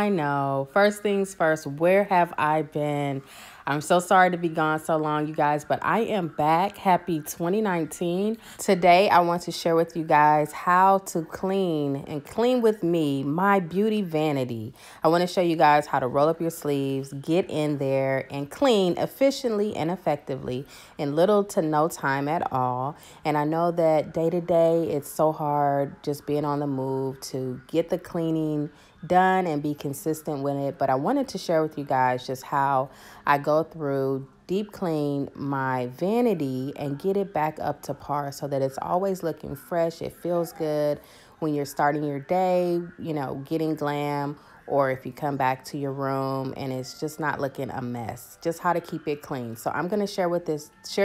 I know. First things first, where have I been? I'm so sorry to be gone so long, you guys, but I am back. Happy 2019. Today, I want to share with you guys how to clean and clean with me my beauty vanity. I want to show you guys how to roll up your sleeves, get in there, and clean efficiently and effectively in little to no time at all. And I know that day to day, it's so hard just being on the move to get the cleaning done and be consistent with it, but I wanted to share with you guys just how I go through deep clean my vanity and get it back up to par so that it's always looking fresh. It feels good when you're starting your day, you know, getting glam, or if you come back to your room and it's just not looking a mess. Just how to keep it clean. So I'm going to share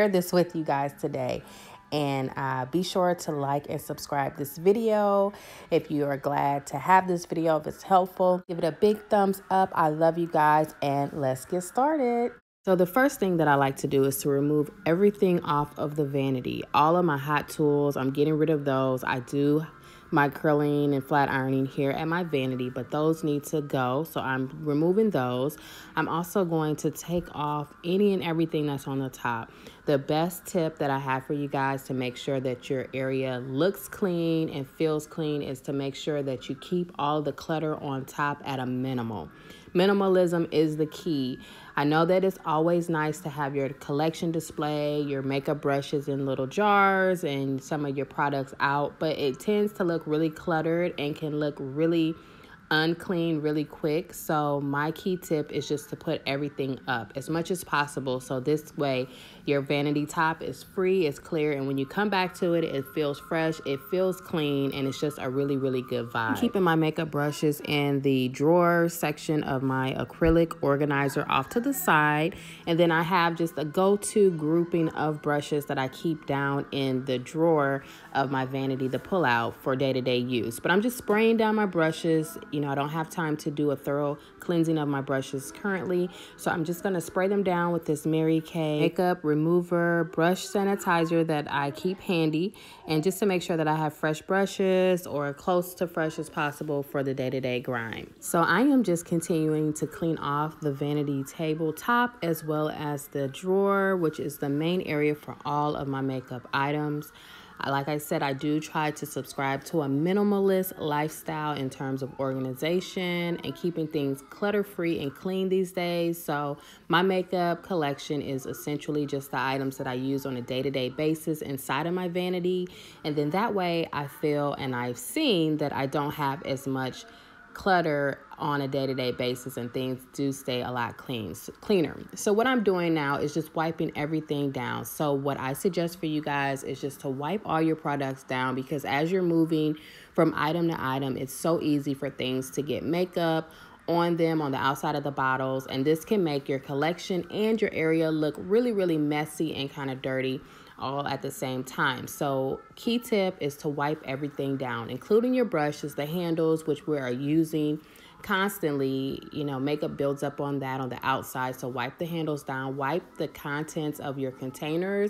this with you guys today. And be sure to like and subscribe this video if you are glad to have this video. If it's helpful, give it a big thumbs up. I love you guys, and let's get started. So the first thing that I like to do is to remove everything off of the vanity. All of my hot tools, I'm getting rid of those. I do my curling and flat ironing here at my vanity, but those need to go, so I'm removing those. I'm also going to take off any and everything that's on the top. The best tip that I have for you guys to make sure that your area looks clean and feels clean is to make sure that you keep all the clutter on top at a minimal. Minimalism is the key. I know that it's always nice to have your collection display, your makeup brushes in little jars, and some of your products out, but it tends to look really cluttered and can look really unclean really quick. So my key tip is just to put everything up as much as possible, so this way your vanity top is free, it's clear, and when you come back to it, it feels fresh, it feels clean, and it's just a really good vibe. I'm keeping my makeup brushes in the drawer section of my acrylic organizer off to the side, and then I have just a go-to grouping of brushes that I keep down in the drawer of my vanity to pull out for day-to-day use. But I'm just spraying down my brushes. You know, I don't have time to do a thorough cleansing of my brushes currently, so I'm just going to spray them down with this Mary Kay makeup remover brush sanitizer that I keep handy, and just to make sure that I have fresh brushes or close to fresh as possible for the day-to-day grind. So I am just continuing to clean off the vanity tabletop as well as the drawer, which is the main area for all of my makeup items. Like I said, I do try to subscribe to a minimalist lifestyle in terms of organization and keeping things clutter-free and clean these days. So my makeup collection is essentially just the items that I use on a day-to-day basis inside of my vanity. And then that way I feel, and I've seen, that I don't have as much clutter on a day-to-day basis, and things do stay a lot cleaner. So what I'm doing now is just wiping everything down. So what I suggest for you guys is just to wipe all your products down, because as you're moving from item to item, it's so easy for things to get makeup on them on the outside of the bottles, and this can make your collection and your area look really messy and kind of dirty all at the same time. So key tip is to wipe everything down, including your brushes, the handles, which we are using constantly. You know, makeup builds up on that on the outside, so wipe the handles down, wipe the contents of your containers,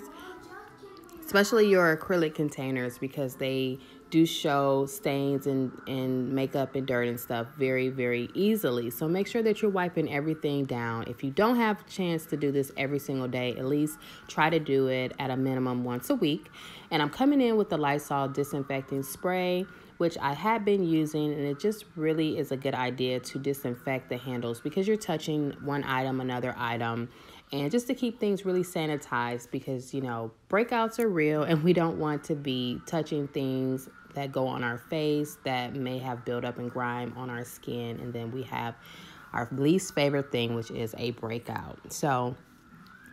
especially your acrylic containers, because they do show stains and makeup and dirt and stuff very easily. So make sure that you're wiping everything down. If you don't have a chance to do this every single day, at least try to do it at a minimum once a week. And I'm coming in with the Lysol disinfecting spray, which I have been using, and it just really is a good idea to disinfect the handles, because you're touching one item, another item, and just to keep things really sanitized, because, you know, breakouts are real, and we don't want to be touching things that go on our face that may have buildup and grime on our skin, and then we have our least favorite thing, which is a breakout. So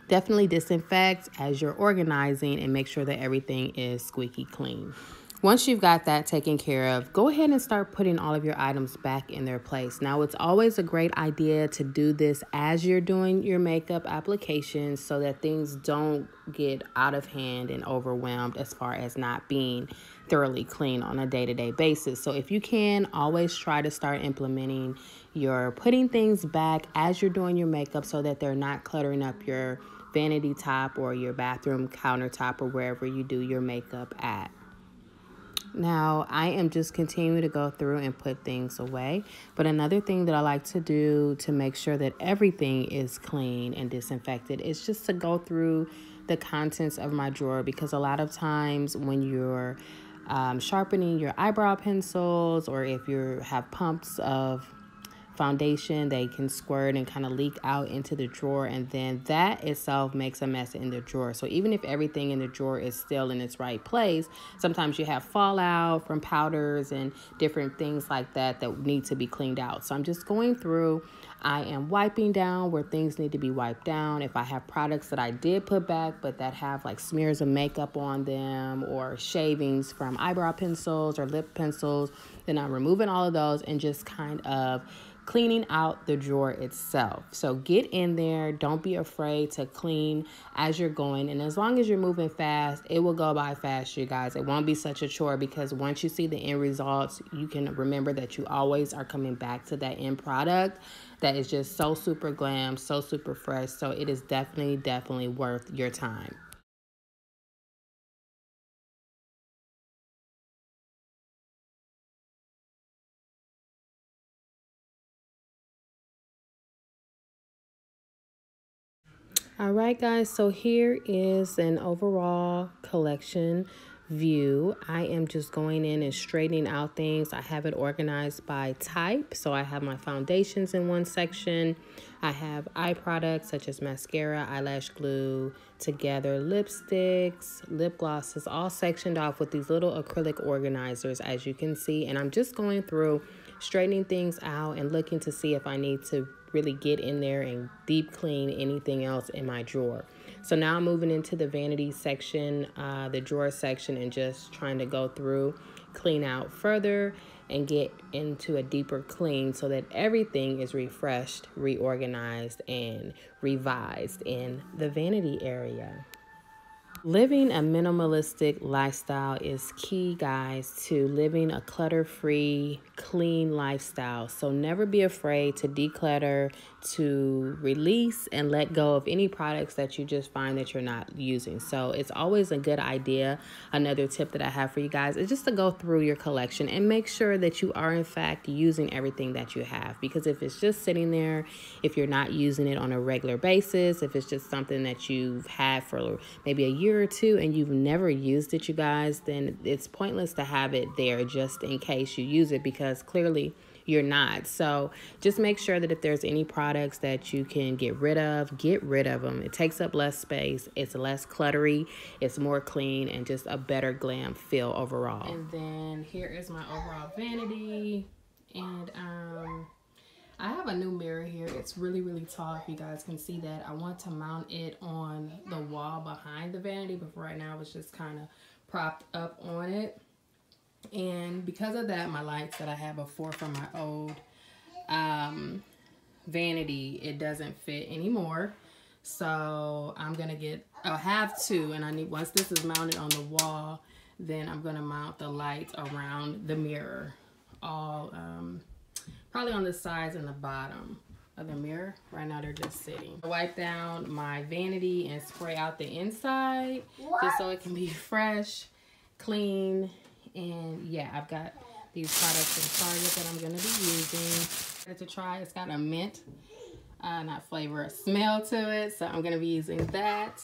definitely disinfect as you're organizing and make sure that everything is squeaky clean. Once you've got that taken care of, go ahead and start putting all of your items back in their place. Now, it's always a great idea to do this as you're doing your makeup applications so that things don't get out of hand and overwhelmed as far as not being thoroughly clean on a day-to-day basis. So if you can, always try to start implementing your putting things back as you're doing your makeup so that they're not cluttering up your vanity top or your bathroom countertop or wherever you do your makeup at. Now, I am just continuing to go through and put things away. But another thing that I like to do to make sure that everything is clean and disinfected is just to go through the contents of my drawer, because a lot of times when you're sharpening your eyebrow pencils, or if you have pumps of foundation, they can squirt and kind of leak out into the drawer, and then that itself makes a mess in the drawer. So even if everything in the drawer is still in its right place, sometimes you have fallout from powders and different things like that that need to be cleaned out. So I'm just going through. I am wiping down where things need to be wiped down. If I have products that I did put back but that have like smears of makeup on them, or shavings from eyebrow pencils or lip pencils, then I'm removing all of those and just kind of cleaning out the drawer itself. So get in there. Don't be afraid to clean as you're going. And as long as you're moving fast, it will go by fast, you guys. It won't be such a chore, because once you see the end results, you can remember that you always are coming back to that end product that is just so super glam, so super fresh. So it is definitely worth your time. All right, guys, so here is an overall collection view. I am just going in and straightening out things. I have it organized by type. So I have my foundations in one section. I have eye products such as mascara, eyelash glue, together lipsticks, lip glosses, all sectioned off with these little acrylic organizers, as you can see. And I'm just going through straightening things out and looking to see if I need to really get in there and deep clean anything else in my drawer. So now I'm moving into the vanity section, the drawer section, and just trying to go through, clean out further, and get into a deeper clean so that everything is refreshed, reorganized, and revised in the vanity area. Living a minimalistic lifestyle is key, guys, to living a clutter-free, clean lifestyle. So never be afraid to declutter, to release and let go of any products that you just find that you're not using. So it's always a good idea. Another tip that I have for you guys is just to go through your collection and make sure that you are in fact using everything that you have. Because if it's just sitting there, if you're not using it on a regular basis, if it's just something that you've had for maybe a year or two and you've never used it, you guys, then it's pointless to have it there just in case you use it, because clearly you're not. So just make sure that if there's any products that you can get rid of them. It takes up less space, it's less cluttery, it's more clean, and just a better glam feel overall. And then here is my overall vanity. And I have a new mirror here. It's really tall, if you guys can see that. I want to mount it on the wall behind the vanity, but for right now it's just kind of propped up on it. And because of that, my lights that I had before from my old vanity, it doesn't fit anymore. So I'm gonna I'll have two, and I need, once this is mounted on the wall, then I'm gonna mount the lights around the mirror, all probably on the sides and the bottom of the mirror. Right now they're just sitting. I wipe down my vanity and spray out the inside just so it can be fresh, clean. And yeah, I've got these products in Target that I'm going to be using to try. It's got a mint, not flavor, a smell to it. So I'm going to be using that.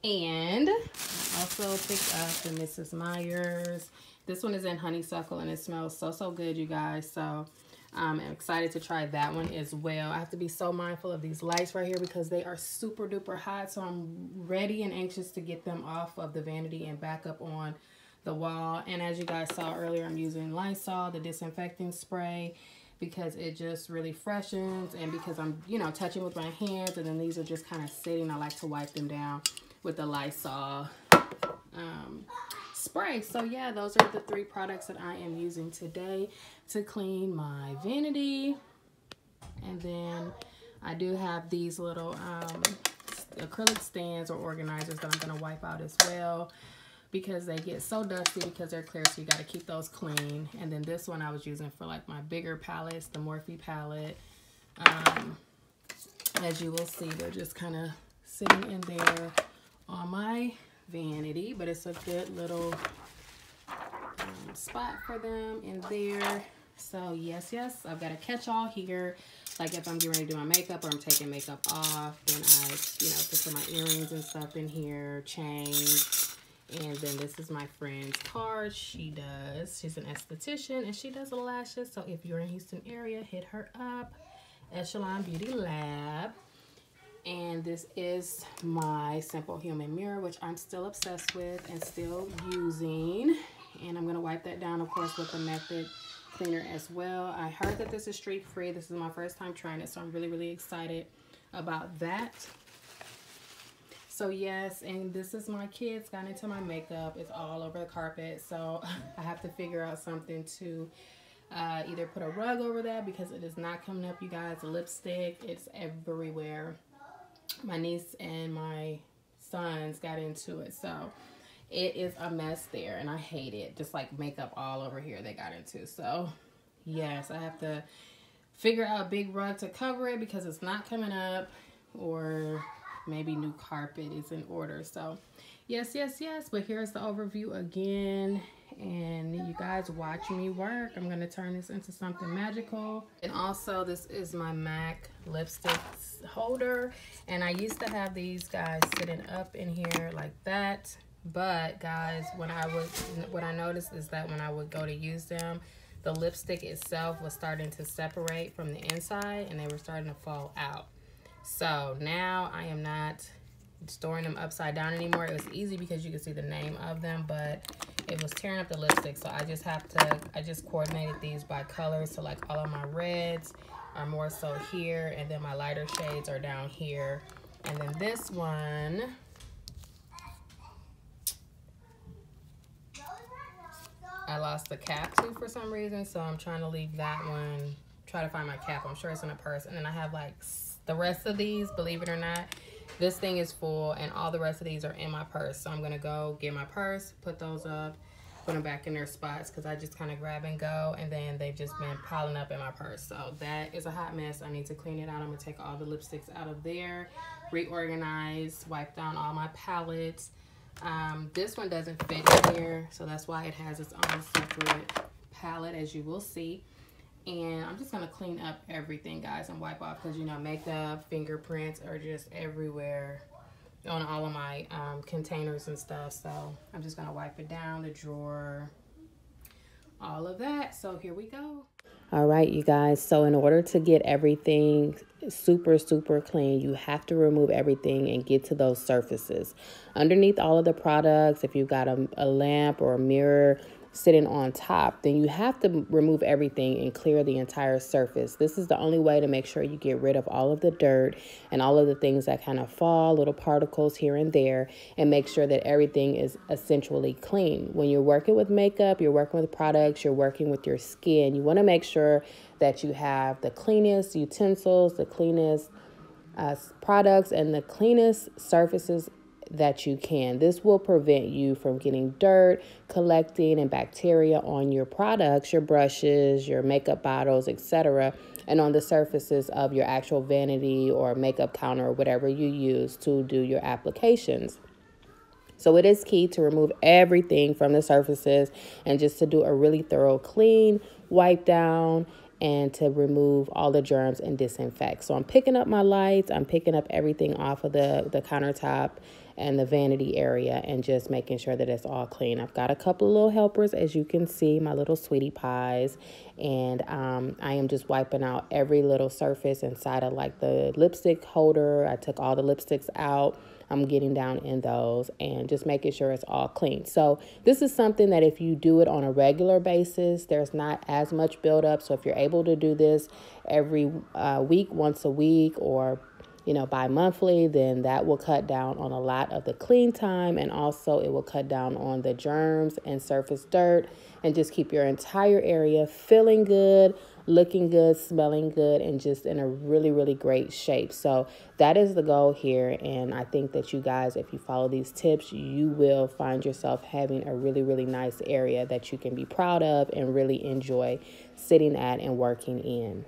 And I also picked up the Mrs. Meyer's. This one is in honeysuckle and it smells so good, you guys. So I'm excited to try that one as well. I have to be so mindful of these lights right here because they are super duper hot. So I'm ready and anxious to get them off of the vanity and back up on the wall. And as you guys saw earlier, I'm using Lysol, the disinfecting spray, because it just really freshens, and because I'm, you know, touching with my hands, and then these are just kind of sitting. I like to wipe them down with the Lysol spray. So yeah, those are the 3 products that I am using today to clean my vanity. And then I do have these little acrylic stands or organizers that I'm going to wipe out as well, because they get so dusty because they're clear, so you got to keep those clean. And then this one I was using for like my bigger palettes, the Morphe palette. As you will see, they're just kind of sitting in there on my vanity, but it's a good little spot for them in there. So yes, I've got a catch-all here. Like if I'm getting ready to do my makeup or I'm taking makeup off, then I, put some of my earrings and stuff in here, change. And then this is my friend's card. She's an esthetician and she does the lashes. So if you're in Houston area, hit her up. Echelon Beauty Lab. And this is my Simple Human Mirror, which I'm still obsessed with and still using. And I'm going to wipe that down, of course, with the Method cleaner as well. I heard that this is streak free. This is my first time trying it, so I'm really excited about that. So yes, and this is my kids got into my makeup. It's all over the carpet, so I have to figure out something to either put a rug over that because it is not coming up, you guys. Lipstick, it's everywhere. My niece and my sons got into it, so it is a mess there, and I hate it. Just like makeup all over here they got into. So yes, I have to figure out a big rug to cover it because it's not coming up, or maybe new carpet is in order. So yes, but here's the overview again, and you guys watch me work. I'm going to turn this into something magical. And also, this is my MAC lipstick holder, and I used to have these guys sitting up in here like that. But guys, what I noticed is that when I would go to use them, the lipstick itself was starting to separate from the inside and they were starting to fall out. So now I am not storing them upside down anymore. It was easy because you could see the name of them, but it was tearing up the lipstick. So I just coordinated these by colors. So like all of my reds are more so here, and then my lighter shades are down here. And then this one, I lost the cap to for some reason, so I'm trying to leave that one, try to find my cap. I'm sure it's in a purse. And then I have like the rest of these, believe it or not, this thing is full and all the rest of these are in my purse. So I'm gonna go get my purse, put those up, put them back in their spots because I just kind of grab and go, and then they've just been piling up in my purse. So that is a hot mess. I need to clean it out. I'm gonna take all the lipsticks out of there, reorganize, wipe down all my palettes. This one doesn't fit in here, so that's why it has its own separate palette, as you will see. And I'm just gonna clean up everything, guys, and wipe off because, you know, makeup, fingerprints are just everywhere on all of my containers and stuff. So I'm just gonna wipe it down, the drawer, all of that. So here we go. All right, you guys, so in order to get everything super clean, you have to remove everything and get to those surfaces. Underneath all of the products, if you've got a lamp or a mirror sitting on top, then you have to remove everything and clear the entire surface. This is the only way to make sure you get rid of all of the dirt and all of the things that kind of fall, little particles here and there, and make sure that everything is essentially clean. When you're working with makeup, you're working with products, you're working with your skin, you want to make sure that you have the cleanest utensils, the cleanest products, and the cleanest surfaces that you can. This will prevent you from getting dirt, collecting, and bacteria on your products, your brushes, your makeup bottles, etc., and on the surfaces of your actual vanity or makeup counter or whatever you use to do your applications. So it is key to remove everything from the surfaces and just to do a really thorough clean, wipe down, and to remove all the germs and disinfect. So I'm picking up my lights, I'm picking up everything off of the countertop and the vanity area and just making sure that it's all clean. I've got a couple of little helpers, as you can see, my little sweetie pies, and I am just wiping out every little surface inside of like the lipstick holder. I took all the lipsticks out. I'm getting down in those and just making sure it's all clean. So this is something that if you do it on a regular basis, there's not as much buildup. So if you're able to do this every week, once a week, or bi-monthly, then that will cut down on a lot of the clean time, and also it will cut down on the germs and surface dirt and just keep your entire area feeling good, looking good, smelling good, and just in a really great shape. So that is the goal here, and I think that you guys, if you follow these tips, you will find yourself having a really nice area that you can be proud of and really enjoy sitting at and working in.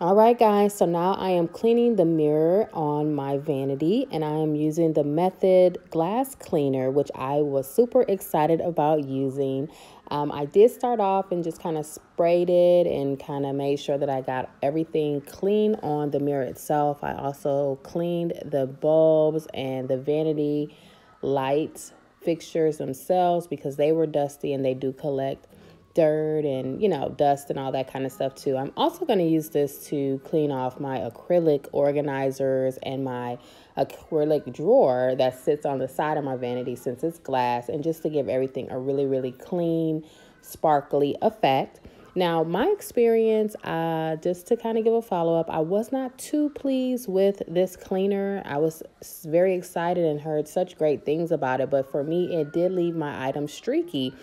All right, guys, so now I am cleaning the mirror on my vanity, and I am using the Method glass cleaner, which I was super excited about using. I did start off and just kind of sprayed it and kind of made sure that I got everything clean on the mirror itself. I also cleaned the bulbs and the vanity lights fixtures themselves because they were dusty and they do collect dirt and, you know, dust and all that kind of stuff too. I'm also going to use this to clean off my acrylic organizers and my acrylic drawer that sits on the side of my vanity since it's glass, and just to give everything a really, really clean, sparkly effect. Now, my experience, just to kind of give a follow-up, I was not too pleased with this cleaner. I was very excited and heard such great things about it, but for me, it did leave my items streaky.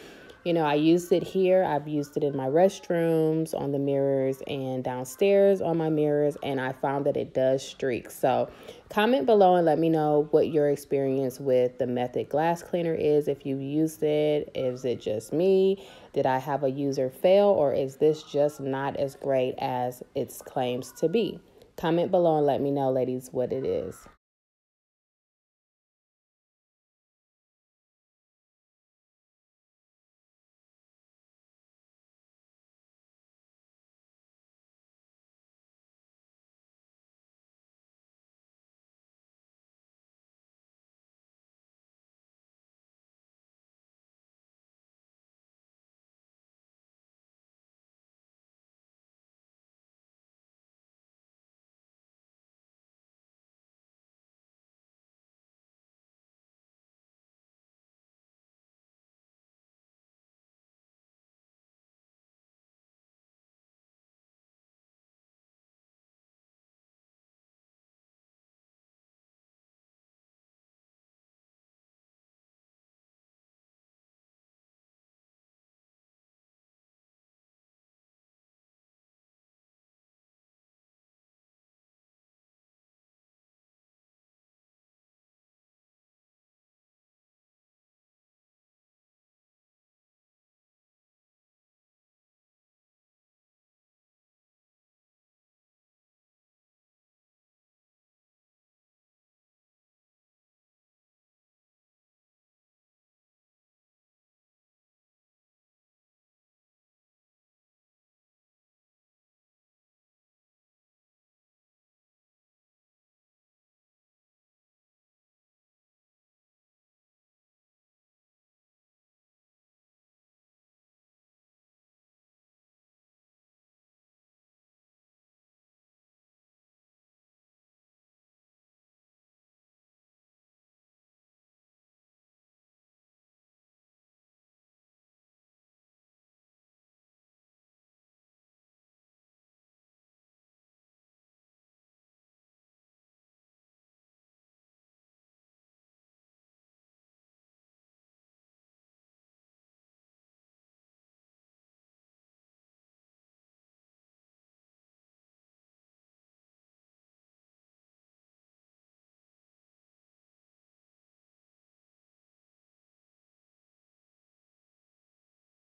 You know, I used it here. I've used it in my restrooms, on the mirrors, and downstairs on my mirrors, and I found that it does streak. So comment below and let me know what your experience with the Method glass cleaner is. If you've used it, is it just me? Did I have a user fail, or is this just not as great as it claims to be? Comment below and let me know, ladies, what it is.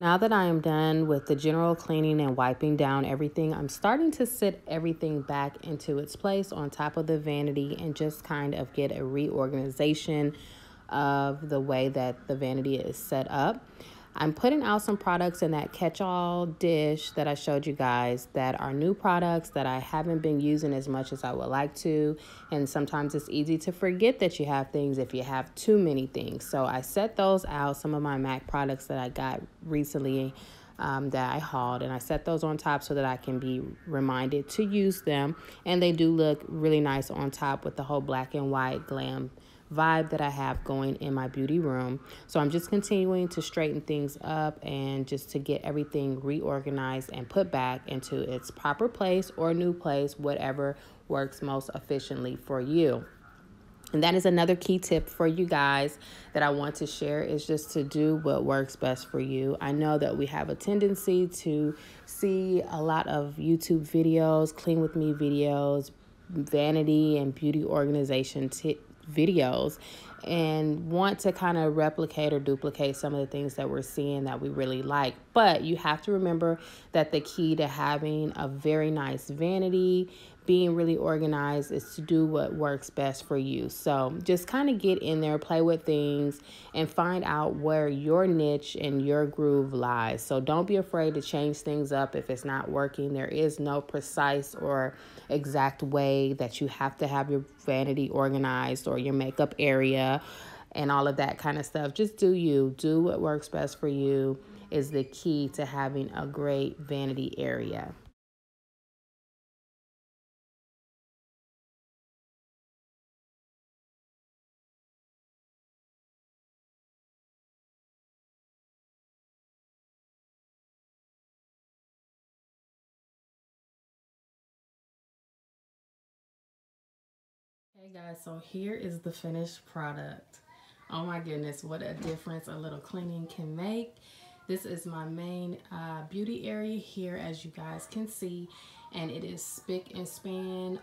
Now that I am done with the general cleaning and wiping down everything, I'm starting to sit everything back into its place on top of the vanity and just kind of get a reorganization of the way that the vanity is set up. I'm putting out some products in that catch-all dish that I showed you guys that are new products that I haven't been using as much as I would like to. And sometimes it's easy to forget that you have things if you have too many things. So I set those out, some of my MAC products that I got recently that I hauled, and I set those on top so that I can be reminded to use them. And they do look really nice on top with the whole black and white glam vibe that I have going in my beauty room. So I'm just continuing to straighten things up and just to get everything reorganized and put back into its proper place or new place, whatever works most efficiently for you. And that is another key tip for you guys that I want to share, is just to do what works best for you. I know that we have a tendency to see a lot of YouTube videos, clean with me videos, vanity and beauty organization videos, and want to kind of replicate or duplicate some of the things that we're seeing that we really like. But you have to remember that the key to having a very nice vanity, being really organized, is to do what works best for you. So just kind of get in there, play with things, and find out where your niche and your groove lies. So don't be afraid to change things up if it's not working. There is no precise or exact way that you have to have your vanity organized or your makeup area and all of that kind of stuff. Just do you. Do what works best for you is the key to having a great vanity area. Hey guys, so here is the finished product. Oh my goodness, what a difference a little cleaning can make. This is my main beauty area here, as you guys can see, and it is spick and span.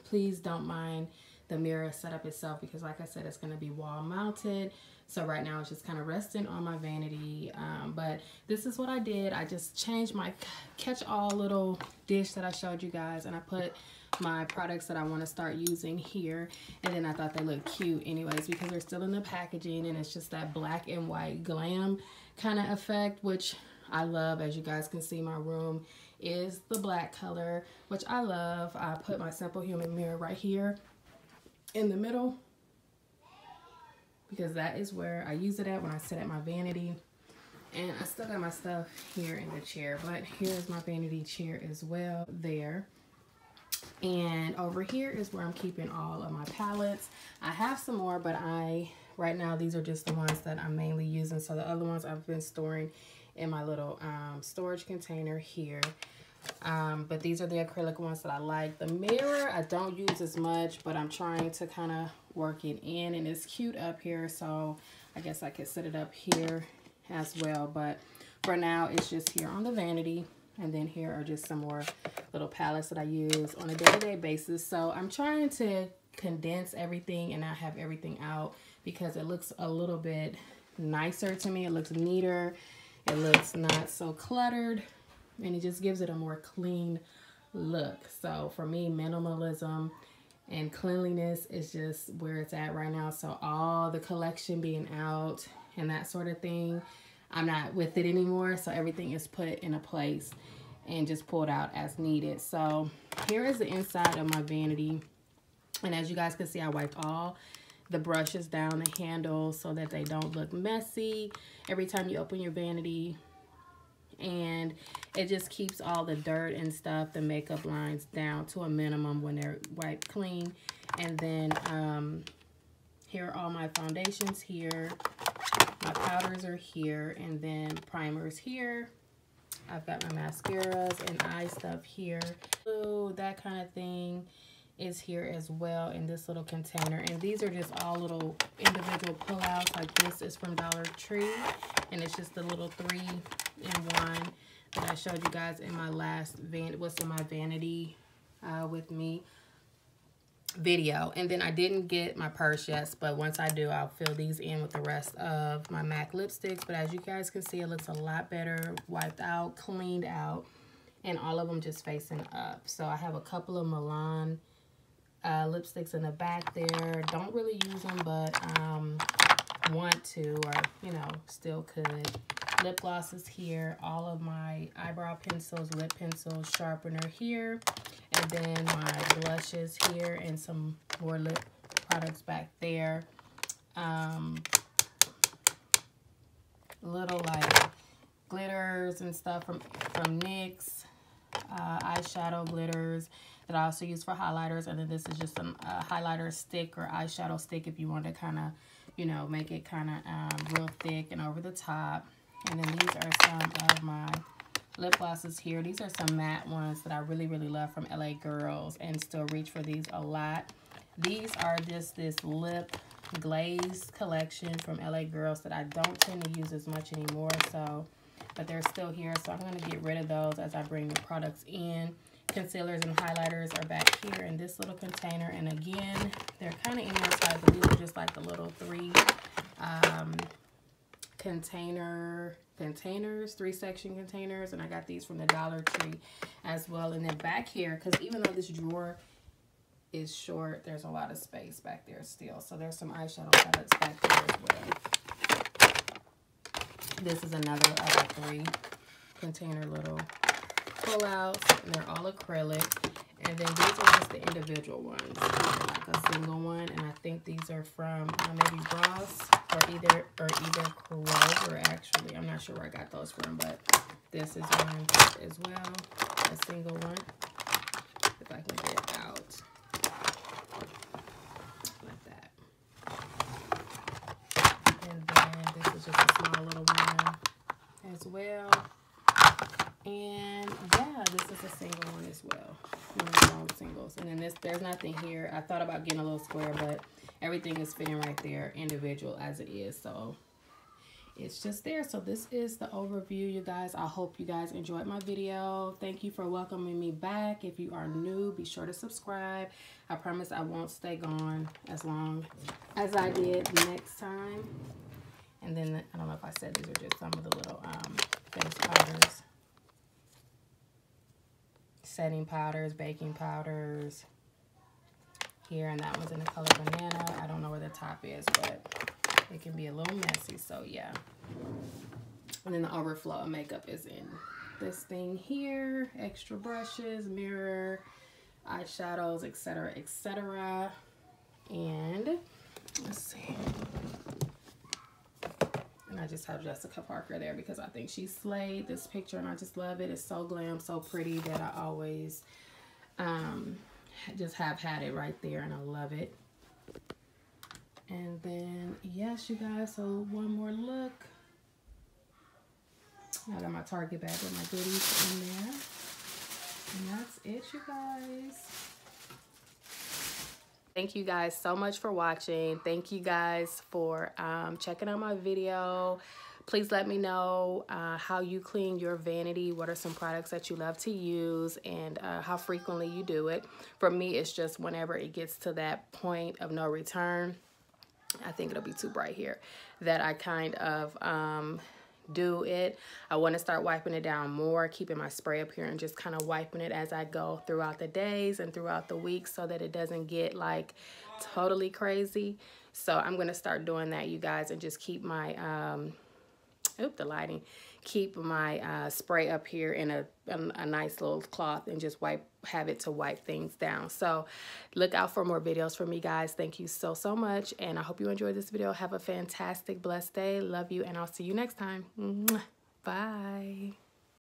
Please don't mind the mirror setup itself because, like I said, it's going to be wall mounted. So right now it's just kind of resting on my vanity, but this is what I did. I just changed my catch-all little dish that I showed you guys, and I put my products that I want to start using here, and then I thought they looked cute anyways because they're still in the packaging, and it's just that black and white glam kind of effect, which I love. As you guys can see, my room is the black color, which I love. I put my simple human mirror right here in the middle because that is where I use it at when I sit at my vanity. And I still got my stuff here in the chair, but here's my vanity chair as well there. And over here is where I'm keeping all of my palettes. I have some more, but right now these are just the ones that I'm mainly using. So the other ones I've been storing in my little storage container here. But these are the acrylic ones that I like. The mirror I don't use as much, but I'm trying to kind of work it in, and it's cute up here, so I guess I could set it up here as well. But for now it's just here on the vanity. And then here are just some more little palettes that I use on a day-to-day basis. So I'm trying to condense everything and not have everything out because it looks a little bit nicer to me. It looks neater. It looks not so cluttered. And it just gives it a more clean look. So for me, minimalism and cleanliness is just where it's at right now. So all the collection being out and that sort of thing, I'm not with it anymore, so everything is put in a place and just pulled out as needed. So here is the inside of my vanity, and as you guys can see, I wiped all the brushes down the handles so that they don't look messy every time you open your vanity, and it just keeps all the dirt and stuff, the makeup lines, down to a minimum when they're wiped clean. And then here are all my foundations here. My powders are here, and then primers here. I've got my mascaras and eye stuff here. So that kind of thing is here as well in this little container. And these are just all little individual pullouts. Like this is from Dollar Tree, and it's just the little 3-in-1 that I showed you guys in my last what's in my vanity with me video. And then I didn't get my purse yet, but once I do, I'll fill these in with the rest of my MAC lipsticks. But as you guys can see, it looks a lot better, wiped out, cleaned out, and all of them just facing up. So I have a couple of Malm lipsticks in the back there. Don't really use them, but want to, or you know, still could. Lip glosses here, all of my eyebrow pencils, lip pencils, sharpener here, and then my blushes here, and some more lip products back there. Little like glitters and stuff from NYX, eyeshadow glitters that I also use for highlighters, and then this is just some highlighter stick or eyeshadow stick if you want to kind of, you know, make it kind of real thick and over the top. And then these are some of my lip glosses here. These are some matte ones that I really, really love from LA Girls, and still reach for these a lot. These are just this lip glaze collection from LA Girls that I don't tend to use as much anymore, so, but they're still here. So I'm going to get rid of those as I bring the products in. concealers and highlighters are back here in this little container. And again, they're kind of any size, but these are just like the little 3 containers, 3-section containers. And I got these from the Dollar Tree as well. And then back here, because even though this drawer is short, there's a lot of space back there still. So there's some eyeshadow palettes back there as well. This is another of the 3 container little pullouts, and they're all acrylic. And then these are just the individual ones, like a single one. And I think these are from maybe Ross or either Kroger. Actually, I'm not sure where I got those from, but this is one as well, a single one. If I can get it out like that. And then this is just a small little one as well. And yeah, this is a single one as well. One of the long singles. And then there's nothing here. I thought about getting a little square, but everything is fitting right there, individual as it is. So it's just there. So this is the overview, you guys. I hope you guys enjoyed my video. Thank you for welcoming me back. If you are new, be sure to subscribe. I promise I won't stay gone as long as I did next time. And then I don't know if I said these are just some of the little face powders. Setting powders, baking powders here, and that one's in the color banana. I don't know where the top is, but it can be a little messy, so yeah. And then the overflow of makeup is in this thing here. Extra brushes, mirror, eyeshadows, etc., etc. And let's see. And I just have Jessica Parker there because I think she slayed this picture and I just love it. It's so glam, so pretty that I always just have had it right there and I love it. And then, yes, you guys, so one more look. I got my Target bag with my goodies in there. And that's it, you guys. Thank you guys so much for watching. Thank you guys for checking out my video. Please let me know how you clean your vanity. What are some products that you love to use and how frequently you do it. For me, it's just whenever it gets to that point of no return. I think it'll be too bright here. That I kind of do it. I want to start wiping it down more, keeping my spray up here and just kind of wiping it as I go throughout the days and throughout the weeks so that it doesn't get like totally crazy. So I'm going to start doing that, you guys, and just keep my keep my spray up here in a nice little cloth and just have it to wipe things down. So look out for more videos from me, guys. Thank you so much, and I hope you enjoyed this video. Have a fantastic, blessed day. Love you, and I'll see you next time. Bye.